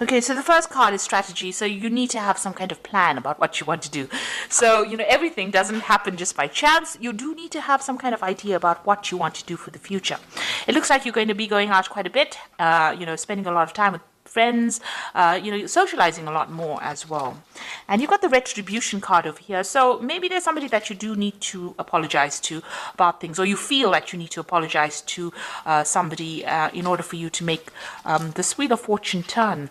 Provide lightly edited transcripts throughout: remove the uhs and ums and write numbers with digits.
Okay, so the first card is strategy. So you need to have some kind of plan about what you want to do. So, everything doesn't happen just by chance. You do need to have some kind of idea about what you want to do for the future. It looks like you're going to be going out quite a bit, spending a lot of time with friends, socializing a lot more as well. And you've got the retribution card over here. So maybe there's somebody that you do need to apologize to about things, or you feel that you need to apologize to somebody in order for you to make this Wheel of Fortune turn.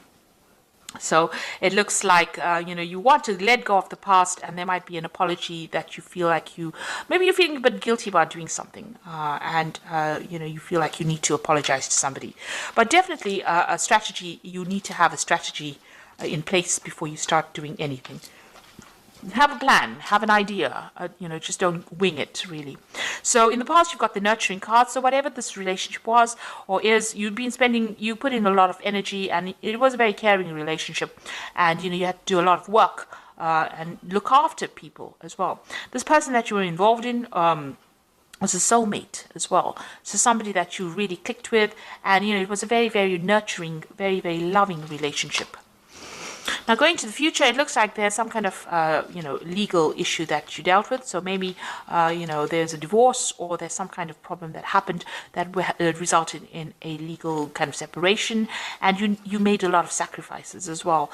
So it looks like, you want to let go of the past, and there might be an apology that you feel like maybe you're feeling a bit guilty about doing something, and you feel like you need to apologize to somebody. But definitely a strategy, you need to have a strategy in place before you start doing anything. Have a plan, have an idea, just don't wing it, really. So in the past, you've got the nurturing card. So whatever this relationship was or is, you put in a lot of energy, and it was a very caring relationship. And, you had to do a lot of work and look after people as well. This person that you were involved in was a soulmate as well. So somebody that you really clicked with. And, it was a very, very nurturing, very, very loving relationship. Now, going to the future, it looks like there's some kind of, legal issue that you dealt with. So maybe, there's a divorce, or there's some kind of problem that happened that resulted in a legal kind of separation. And you made a lot of sacrifices as well,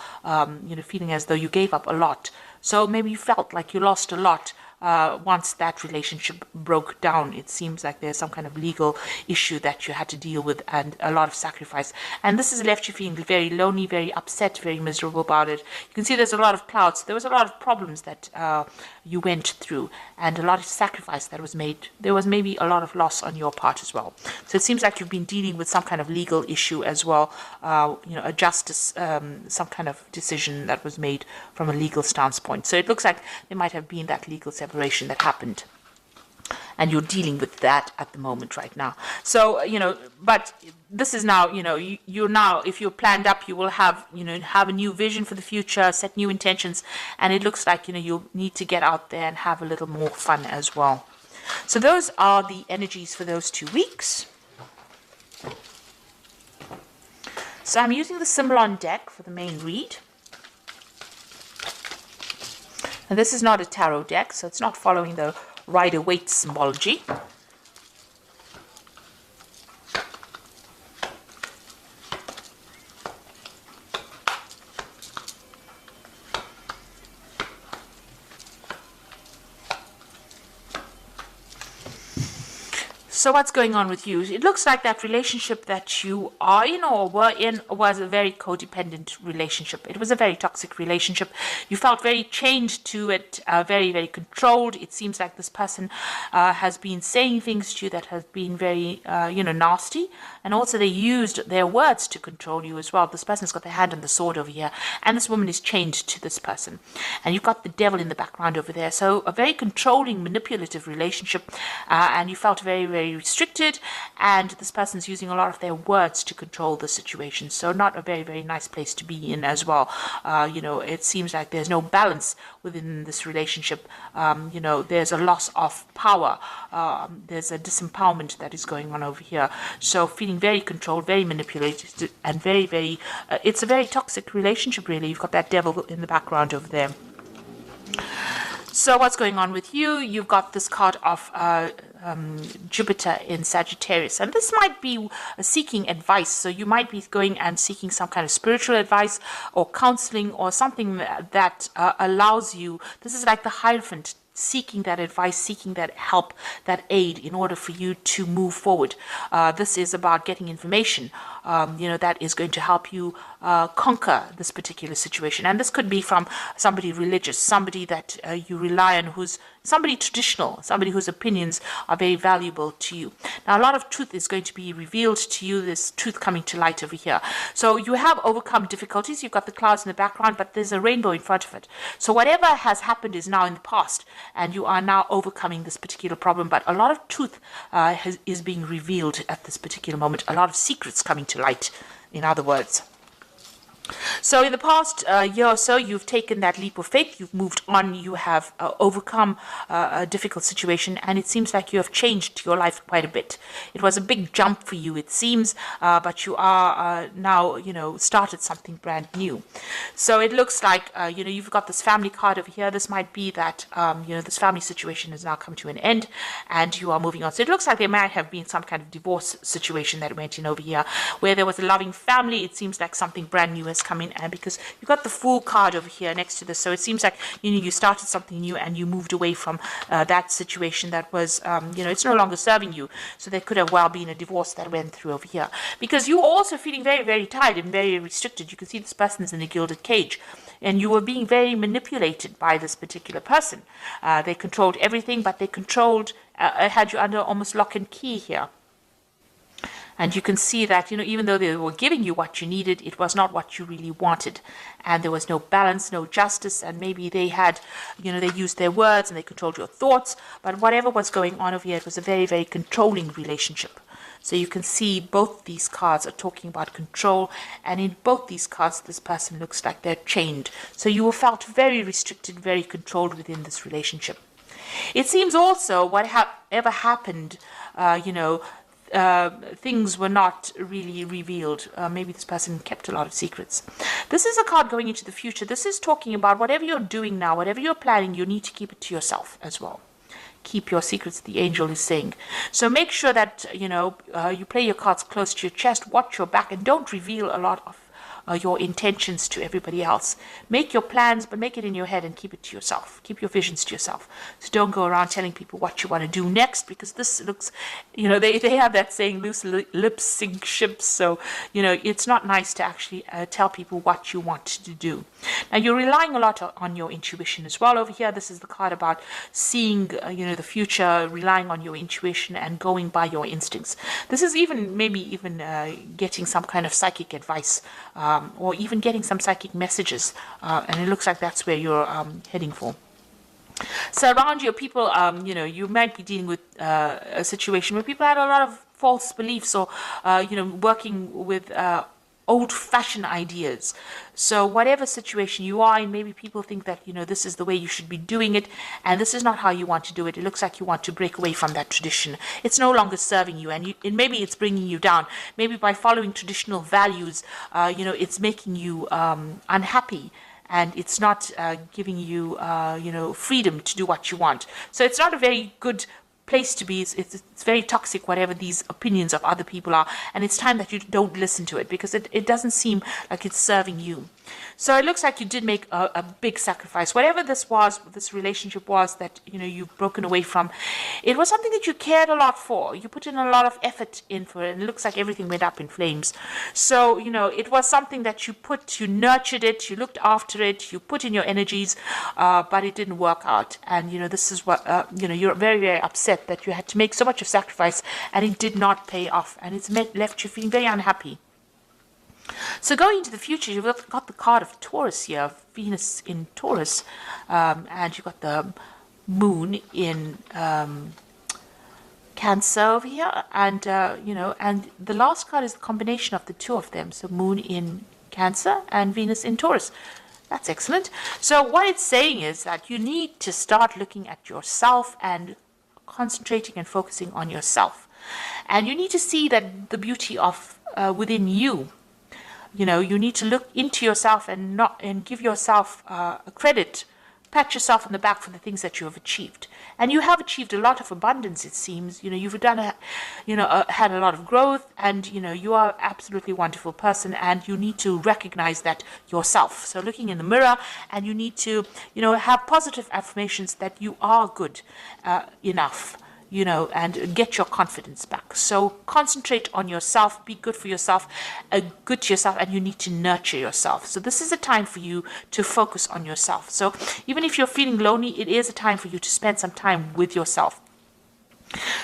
feeling as though you gave up a lot. So maybe you felt like you lost a lot. Once that relationship broke down, it seems like there's some kind of legal issue that you had to deal with, and a lot of sacrifice. And this has left you feeling very lonely, very upset, very miserable about it. You can see there's a lot of clouds. There was a lot of problems that you went through, and a lot of sacrifice that was made. There was maybe a lot of loss on your part as well. So it seems like you've been dealing with some kind of legal issue as well, a justice, some kind of decision that was made from a legal standpoint. So it looks like there might have been that legal separation that happened, and you're dealing with that at the moment right now. So but this is now, you're now, if you're planned up, you will have a new vision for the future, set new intentions, and it looks like you'll need to get out there and have a little more fun as well. So those are the energies for those 2 weeks. So I'm using the Symbolon deck for the main read. And this is not a tarot deck, so it's not following the Rider-Waite symbology. So what's going on with you? It looks like that relationship that you are in or were in was a very codependent relationship. It was a very toxic relationship. You felt very chained to it, very, very controlled. It seems like this person has been saying things to you that have been very, nasty. And also they used their words to control you as well. This person's got their hand on the sword over here. And this woman is chained to this person. And you've got the devil in the background over there. So a very controlling, manipulative relationship. And you felt very, very restricted, and this person's using a lot of their words to control the situation. So not a very, very nice place to be in as well. It seems like there's no balance within this relationship. There's a loss of power. There's a disempowerment that is going on over here. So feeling very controlled, very manipulated, and very, very, it's a very toxic relationship, really. You've got that devil in the background over there. So what's going on with you? You've got this card of Jupiter in Sagittarius, and this might be seeking advice. So you might be going and seeking some kind of spiritual advice or counseling or something that allows you. This is like the Hierophant, seeking that advice, seeking that help, that aid in order for you to move forward. This is about getting information, that is going to help you conquer this particular situation. And this could be from somebody religious, somebody that you rely on, who's somebody traditional, somebody whose opinions are very valuable to you. Now, a lot of truth is going to be revealed to you, this truth coming to light over here. So you have overcome difficulties. You've got the clouds in the background, but there's a rainbow in front of it. So whatever has happened is now in the past, and you are now overcoming this particular problem. But a lot of truth is being revealed at this particular moment. A lot of secrets coming to light, in other words. So in the past year or so, you've taken that leap of faith, you've moved on, you have overcome a difficult situation, and it seems like you have changed your life quite a bit. It was a big jump for you, it seems, but you are now, started something brand new. So it looks like, you've got this family card over here. This might be that, this family situation has now come to an end and you are moving on. So it looks like there might have been some kind of divorce situation that went in over here where there was a loving family. It seems like something brand new has come in, and because you've got the Fool card over here next to this, so it seems like you started something new and you moved away from that situation that was it's no longer serving you. So there could have well been a divorce that went through over here, because you're also feeling very, very tired and very restricted. You can see this person is in a gilded cage, and you were being very manipulated by this particular person. They controlled everything, but they had you under almost lock and key here. And you can see that, even though they were giving you what you needed, it was not what you really wanted. And there was no balance, no justice. And maybe they had, they used their words and they controlled your thoughts. But whatever was going on over here, it was a very, very controlling relationship. So you can see both these cards are talking about control. And in both these cards, this person looks like they're chained. So you felt very restricted, very controlled within this relationship. It seems also whatever happened, things were not really revealed. Maybe this person kept a lot of secrets. This is a card going into the future. This is talking about whatever you're doing now, whatever you're planning, you need to keep it to yourself as well. Keep your secrets, the angel is saying. So make sure that, you play your cards close to your chest, watch your back, and don't reveal a lot of your intentions to everybody else. Make your plans, but make it in your head and keep it to yourself. Keep your visions to yourself. So don't go around telling people what you want to do next, because this looks, they have that saying, loose lips sink ships. So, it's not nice to actually tell people what you want to do. Now, you're relying a lot on your intuition as well over here. This is the card about seeing, the future, relying on your intuition and going by your instincts. This is maybe even getting some kind of psychic advice, or even getting some psychic messages, and it looks like that's where you're heading for. So around you, people, you might be dealing with a situation where people had a lot of false beliefs, or, working with old-fashioned ideas. So whatever situation you are in, maybe people think that, this is the way you should be doing it, and this is not how you want to do it. It looks like you want to break away from that tradition. It's no longer serving you, and maybe it's bringing you down. Maybe by following traditional values, it's making you unhappy, and it's not giving you, freedom to do what you want. So it's not a very good place to be. It's very toxic, whatever these opinions of other people are, and it's time that you don't listen to it, because it doesn't seem like it's serving you. So it looks like you did make a big sacrifice. Whatever this relationship was that you've broken away from, it was something that you cared a lot for. You put in a lot of effort in for it, and it looks like everything went up in flames. So it was something that you nurtured it, you looked after it, you put in your energies, but it didn't work out. And this is what you're very, very upset that you had to make so much of sacrifice and it did not pay off, and it's left you feeling very unhappy. So going into the future, you've got the card of Taurus here, Venus in Taurus, and you've got the moon in Cancer over here, and and the last card is the combination of the two of them, so moon in Cancer and Venus in Taurus. That's excellent. So what it's saying is that you need to start looking at yourself and concentrating and focusing on yourself, and you need to see that the beauty of within you. You need to look into yourself and give yourself credit, pat yourself on the back for the things that you have achieved. And you have achieved a lot of abundance, it seems. You've done had a lot of growth, and you are an absolutely wonderful person, and you need to recognize that yourself. So looking in the mirror, and you need to have positive affirmations that you are good enough. And get your confidence back. So concentrate on yourself, be good for yourself, good to yourself, and you need to nurture yourself. So this is a time for you to focus on yourself. So even if you're feeling lonely, it is a time for you to spend some time with yourself.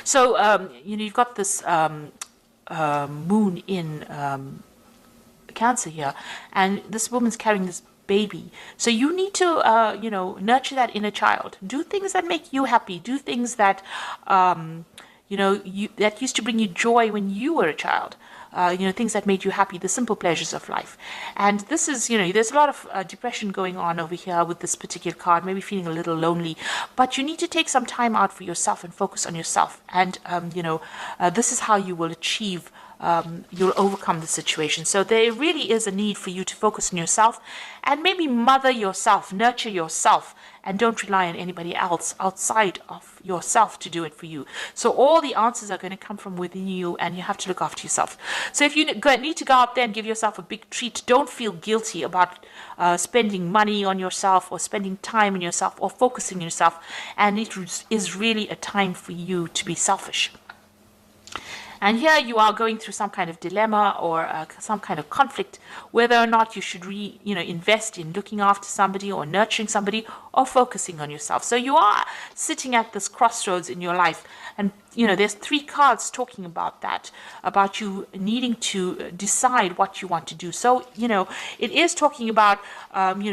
So, you've got this moon in Cancer here, and this woman's carrying this baby. So you need to, nurture that inner child. Do things that make you happy. Do things that, that used to bring you joy when you were a child. things that made you happy, the simple pleasures of life. And this is, there's a lot of depression going on over here with this particular card, maybe feeling a little lonely, but you need to take some time out for yourself and focus on yourself. And, this is how you will achieve you'll overcome the situation. So there really is a need for you to focus on yourself and maybe mother yourself, nurture yourself, and don't rely on anybody else outside of yourself to do it for you. So all the answers are going to come from within you, and you have to look after yourself. So if you need to go out there and give yourself a big treat, don't feel guilty about spending money on yourself or spending time on yourself or focusing on yourself. And it is really a time for you to be selfish. And here you are going through some kind of dilemma or some kind of conflict, whether or not you should invest in looking after somebody or nurturing somebody or focusing on yourself. So you are sitting at this crossroads in your life. And, there's 3 cards talking about that, about you needing to decide what you want to do. So, it is talking about,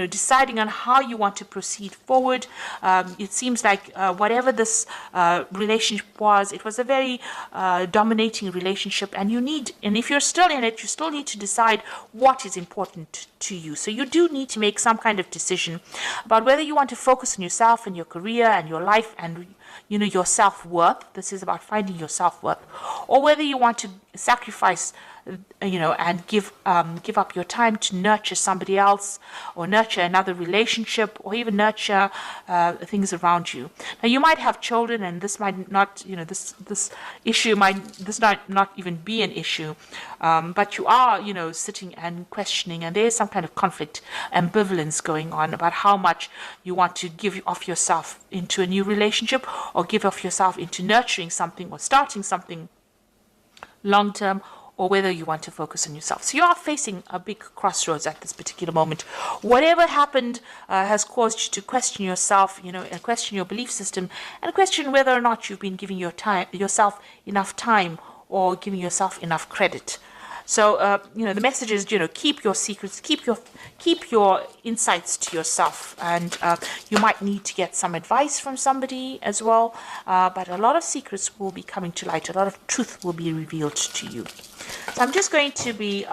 deciding on how you want to proceed forward. It seems like whatever this relationship was, it was a very dominating relationship. And if you're still in it, you still need to decide what is important to you. So you do need to make some kind of decision about whether you want to focus on yourself and your career and your life and your self-worth. This is about finding your self-worth, or whether you want to sacrifice and give up your time to nurture somebody else, or nurture another relationship, or even nurture things around you. Now, you might have children, and this might not, this issue might not even be an issue, but you are, sitting and questioning, and there is some kind of conflict, ambivalence going on about how much you want to give off yourself into a new relationship, or give off yourself into nurturing something or starting something long term, or whether you want to focus on yourself. So you are facing a big crossroads at this particular moment. Whatever happened has caused you to question yourself, and question your belief system, and question whether or not you've been giving yourself enough time or giving yourself enough credit. So, the message is, keep your secrets, keep your insights to yourself. And you might need to get some advice from somebody as well. But a lot of secrets will be coming to light. A lot of truth will be revealed to you. So I'm just going to be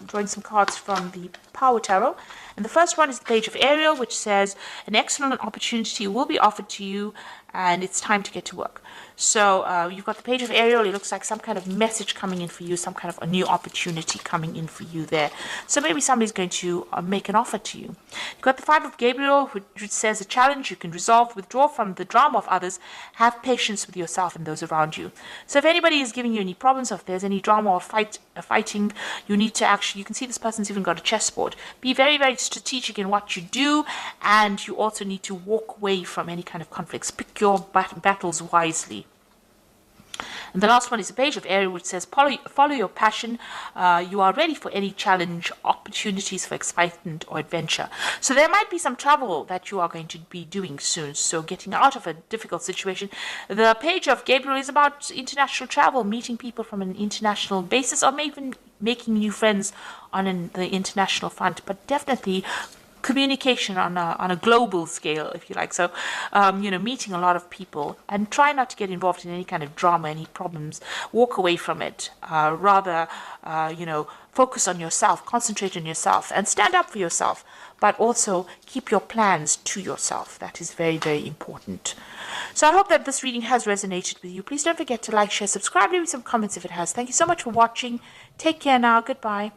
drawing some cards from the Power Tarot. And the first one is the Page of Ariel, which says, an excellent opportunity will be offered to you, and it's time to get to work. So you've got the Page of Ariel. It looks like some kind of message coming in for you, some kind of a new opportunity coming in for you there. So maybe somebody's going to make an offer to you. You've got the Five of Gabriel, which says a challenge you can resolve, withdraw from the drama of others, have patience with yourself and those around you. So if anybody is giving you any problems, or if there's any drama or fighting, you need to you can see this person's even got a chessboard. Be very, very strategic in what you do, and you also need to walk away from any kind of conflicts. Pick your battles wisely. And the last one is a Page of Ariel, which says, follow your passion. You are ready for any challenge, opportunities for excitement or adventure. So there might be some travel that you are going to be doing soon. So getting out of a difficult situation. The Page of Gabriel is about international travel, meeting people from an international basis, or maybe even making new friends on the international front. But definitely communication on a global scale, if you like. So, meeting a lot of people, and try not to get involved in any kind of drama, any problems. Walk away from it. Rather, focus on yourself, concentrate on yourself, and stand up for yourself. But also keep your plans to yourself. That is very, very important. So I hope that this reading has resonated with you. Please don't forget to like, share, subscribe, leave me some comments if it has. Thank you so much for watching. Take care now. Goodbye.